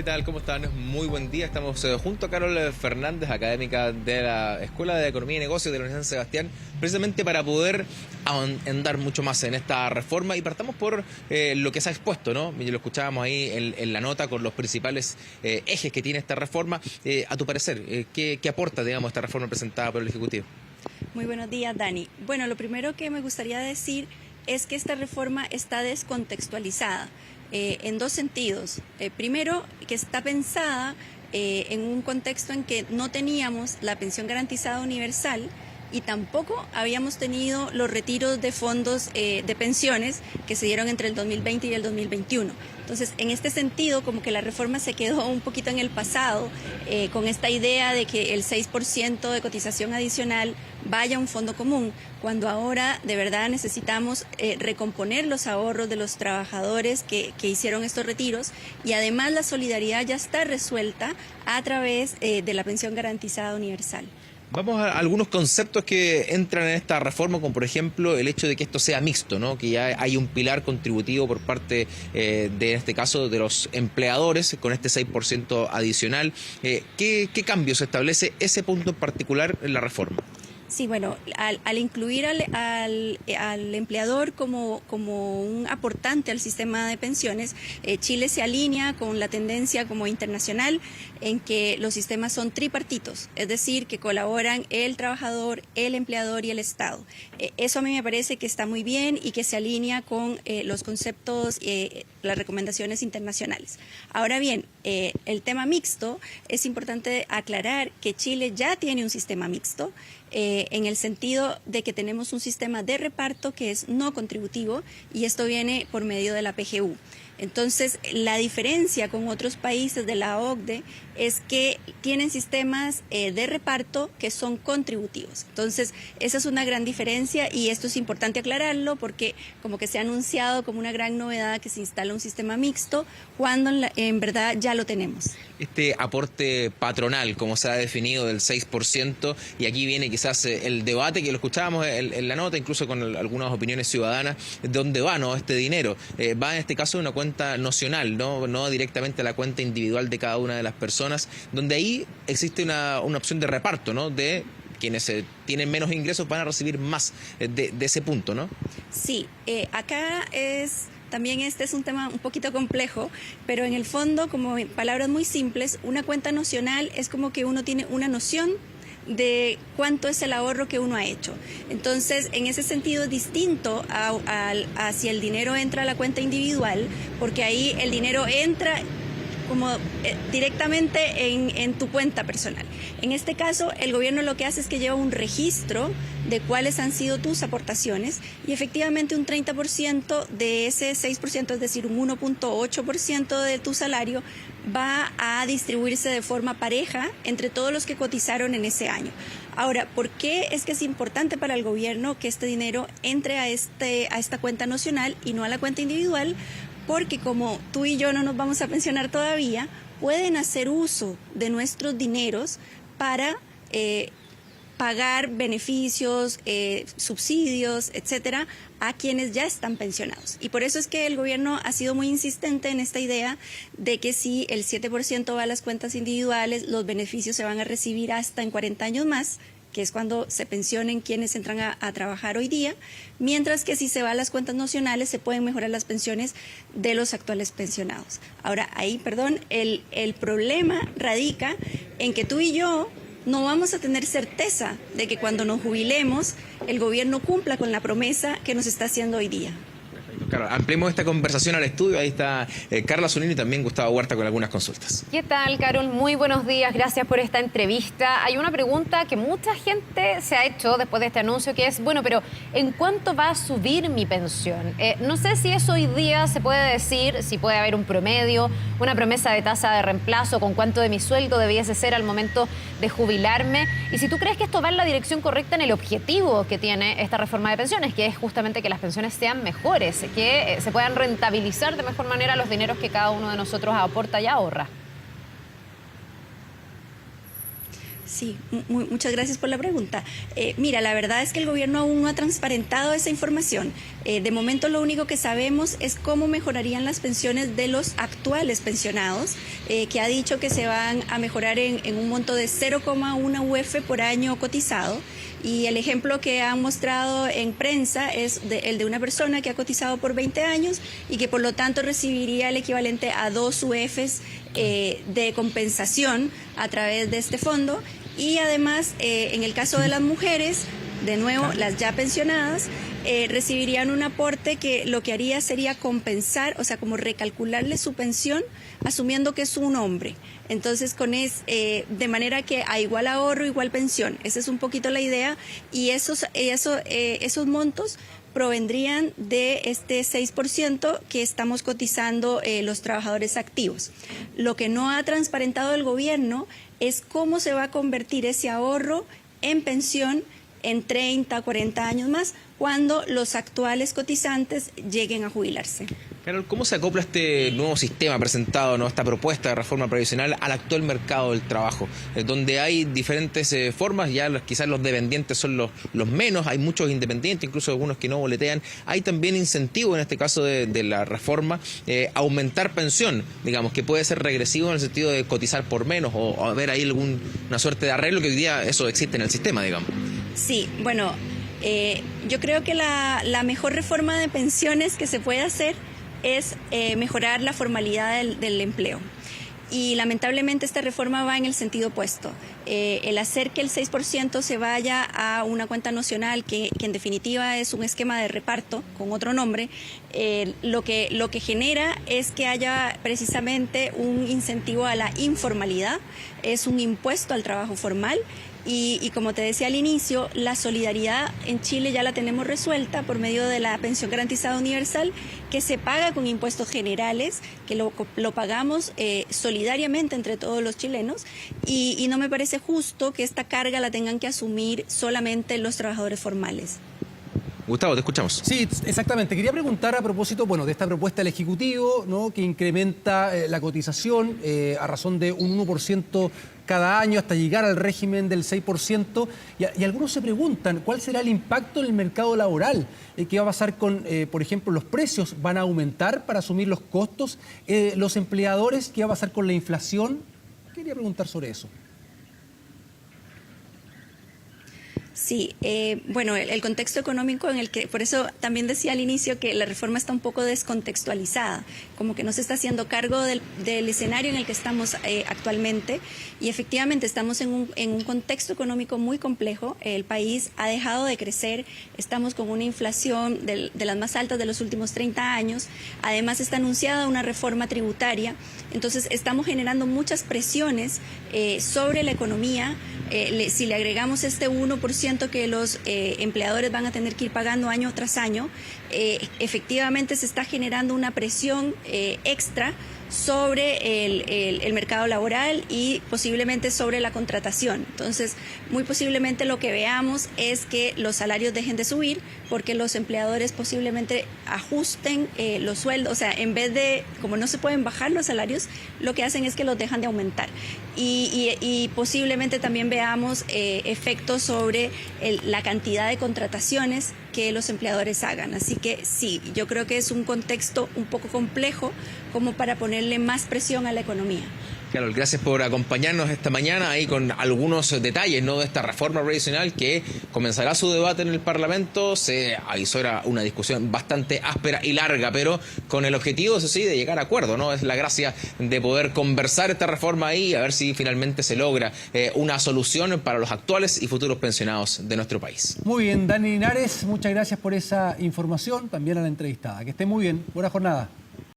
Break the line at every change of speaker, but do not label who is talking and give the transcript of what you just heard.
¿Qué tal? ¿Cómo están? Muy buen día. Estamos junto a Carol Fernández, académica de la Escuela de Economía y Negocios de la Universidad San Sebastián, precisamente para poder ahondar mucho más en esta reforma. Y partamos por lo que se ha expuesto, ¿no? Lo escuchábamos ahí en la nota con los principales ejes que tiene esta reforma. A tu parecer, ¿qué aporta, digamos, esta reforma presentada por el Ejecutivo?
Muy buenos días, Dani. Bueno, lo primero que me gustaría decir es que esta reforma está descontextualizada en dos sentidos. Primero, que está pensada en un contexto en que no teníamos la pensión garantizada universal y tampoco habíamos tenido los retiros de fondos de pensiones que se dieron entre el 2020 y el 2021. Entonces, en este sentido, como que la reforma se quedó un poquito en el pasado con esta idea de que el 6% de cotización adicional vaya a un fondo común, cuando ahora de verdad necesitamos recomponer los ahorros de los trabajadores que hicieron estos retiros, y además la solidaridad ya está resuelta a través de la pensión garantizada universal.
Vamos a algunos conceptos que entran en esta reforma, como por ejemplo el hecho de que esto sea mixto, ¿no? Que ya hay un pilar contributivo por parte en este caso, de los empleadores con este 6% adicional. ¿Qué cambios se establece ese punto en particular en la reforma?
Sí, bueno, al incluir al empleador como un aportante al sistema de pensiones, Chile se alinea con la tendencia como internacional en que los sistemas son tripartitos, es decir, que colaboran el trabajador, el empleador y el Estado. Eso a mí me parece que está muy bien y que se alinea con los conceptos, las recomendaciones internacionales. Ahora bien, el tema mixto, es importante aclarar que Chile ya tiene un sistema mixto, en el sentido de que tenemos un sistema de reparto que es no contributivo, y esto viene por medio de la PGU. Entonces, la diferencia con otros países de la OCDE es que tienen sistemas de reparto que son contributivos. Entonces, esa es una gran diferencia, y esto es importante aclararlo porque como que se ha anunciado como una gran novedad que se instala un sistema mixto cuando en verdad ya lo tenemos.
Este aporte patronal, como se ha definido, del 6%, y aquí viene quizás el debate que lo escuchábamos en la nota, incluso con algunas opiniones ciudadanas, de dónde va, ¿no?, este dinero. Va en este caso de una cuenta nocional, no directamente a la cuenta individual de cada una de las personas, donde ahí existe una opción de reparto, ¿no?, de quienes tienen menos ingresos van a recibir más de ese punto, ¿no?
Sí, acá también este es un tema un poquito complejo, pero en el fondo, como en palabras muy simples, una cuenta nocional es como que uno tiene una noción de cuánto es el ahorro que uno ha hecho. Entonces, en ese sentido es distinto a si el dinero entra a la cuenta individual, porque ahí el dinero entra como directamente en tu cuenta personal. En este caso, el gobierno lo que hace es que lleva un registro de cuáles han sido tus aportaciones, y efectivamente un 30% de ese 6%, es decir, un 1.8% de tu salario, va a distribuirse de forma pareja entre todos los que cotizaron en ese año. Ahora, ¿por qué es que es importante para el gobierno que este dinero entre a esta cuenta nacional y no a la cuenta individual? Porque como tú y yo no nos vamos a pensionar todavía, pueden hacer uso de nuestros dineros para pagar beneficios, subsidios, etcétera, a quienes ya están pensionados. Y por eso es que el gobierno ha sido muy insistente en esta idea de que si el 7% va a las cuentas individuales, los beneficios se van a recibir hasta en 40 años más, que es cuando se pensionen quienes entran a trabajar hoy día, mientras que si se va a las cuentas nacionales se pueden mejorar las pensiones de los actuales pensionados. Ahora, ahí, el problema radica en que tú y yo no vamos a tener certeza de que cuando nos jubilemos el gobierno cumpla con la promesa que nos está haciendo hoy día.
Claro, ampliemos esta conversación al estudio. Ahí está Carla Zunino y también Gustavo Huerta con algunas consultas.
¿Qué tal, Carol? Muy buenos días. Gracias por esta entrevista. Hay una pregunta que mucha gente se ha hecho después de este anuncio, que es, bueno, pero ¿en cuánto va a subir mi pensión? No sé si eso hoy día se puede decir, si puede haber un promedio, una promesa de tasa de reemplazo, con cuánto de mi sueldo debiese ser al momento de jubilarme. Y si tú crees que esto va en la dirección correcta en el objetivo que tiene esta reforma de pensiones, que es justamente que las pensiones sean mejores, que se puedan rentabilizar de mejor manera los dineros que cada uno de nosotros aporta y ahorra.
Sí, muchas gracias por la pregunta. Mira, la verdad es que el gobierno aún no ha transparentado esa información. De momento lo único que sabemos es cómo mejorarían las pensiones de los actuales pensionados, que ha dicho que se van a mejorar en un monto de 0,1 UF por año cotizado. Y el ejemplo que han mostrado en prensa es el de una persona que ha cotizado por 20 años y que por lo tanto recibiría el equivalente a 2 UFs de compensación a través de este fondo. Y además, en el caso de las mujeres, de nuevo, las ya pensionadas, recibirían un aporte que lo que haría sería compensar, o sea, como recalcularle su pensión, asumiendo que es un hombre. Entonces, de manera que a igual ahorro, igual pensión. Esa es un poquito la idea. Y esos montos provendrían de este 6% que estamos cotizando los trabajadores activos. Lo que no ha transparentado el gobierno es cómo se va a convertir ese ahorro en pensión en 30, 40 años más, cuando los actuales cotizantes lleguen a jubilarse.
Carol, ¿cómo se acopla este nuevo sistema presentado, ¿no? Esta propuesta de reforma previsional al actual mercado del trabajo? Donde hay diferentes formas, ya quizás los dependientes son los menos, hay muchos independientes, incluso algunos que no boletean. Hay también incentivo en este caso de la reforma, aumentar pensión, digamos, que puede ser regresivo en el sentido de cotizar por menos o haber ahí una suerte de arreglo, que hoy día eso existe en el sistema, digamos.
Sí, bueno, yo creo que la mejor reforma de pensiones que se puede hacer es mejorar la formalidad del empleo. Y lamentablemente esta reforma va en el sentido opuesto. El hacer que el 6% se vaya a una cuenta nocional, que en definitiva es un esquema de reparto con otro nombre, lo que genera es que haya precisamente un incentivo a la informalidad, es un impuesto al trabajo formal. Y como te decía al inicio, la solidaridad en Chile ya la tenemos resuelta por medio de la pensión garantizada universal, que se paga con impuestos generales, que lo pagamos solidariamente entre todos los chilenos, y no me parece justo que esta carga la tengan que asumir solamente los trabajadores formales.
Gustavo, te escuchamos.
Sí, exactamente. Quería preguntar a propósito, de esta propuesta del Ejecutivo, ¿no?, que incrementa la cotización a razón de un 1% cada año hasta llegar al régimen del 6%. Y algunos se preguntan cuál será el impacto en el mercado laboral. ¿Qué va a pasar con, por ejemplo, los precios? ¿Van a aumentar para asumir los costos? ¿Los empleadores? ¿Qué va a pasar con la inflación? Quería preguntar sobre eso.
Sí, bueno, el contexto económico en el que, por eso también decía al inicio que la reforma está un poco descontextualizada, como que no se está haciendo cargo del escenario en el que estamos actualmente, y efectivamente estamos en un contexto económico muy complejo. El país ha dejado de crecer, estamos con una inflación de las más altas de los últimos 30 años, además está anunciada una reforma tributaria, entonces estamos generando muchas presiones sobre la economía. Si le agregamos este 1% que los empleadores van a tener que ir pagando año tras año, efectivamente se está generando una presión extra sobre el mercado laboral y posiblemente sobre la contratación. Entonces, muy posiblemente lo que veamos es que los salarios dejen de subir porque los empleadores posiblemente ajusten los sueldos, o sea, en vez de, como no se pueden bajar los salarios, lo que hacen es que los dejan de aumentar. Y posiblemente también veamos efectos sobre la cantidad de contrataciones que los empleadores hagan. Así que sí, yo creo que es un contexto un poco complejo como para ponerle más presión a la economía.
Carol, gracias por acompañarnos esta mañana ahí con algunos detalles, ¿no?, de esta reforma previsional que comenzará su debate en el Parlamento. Se avisora una discusión bastante áspera y larga, pero con el objetivo, eso sí, de llegar a acuerdo, ¿no? Es la gracia de poder conversar esta reforma ahí y a ver si finalmente se logra una solución para los actuales y futuros pensionados de nuestro país.
Muy bien, Dani Linares, muchas gracias por esa información, también a la entrevistada. Que esté muy bien, buena jornada.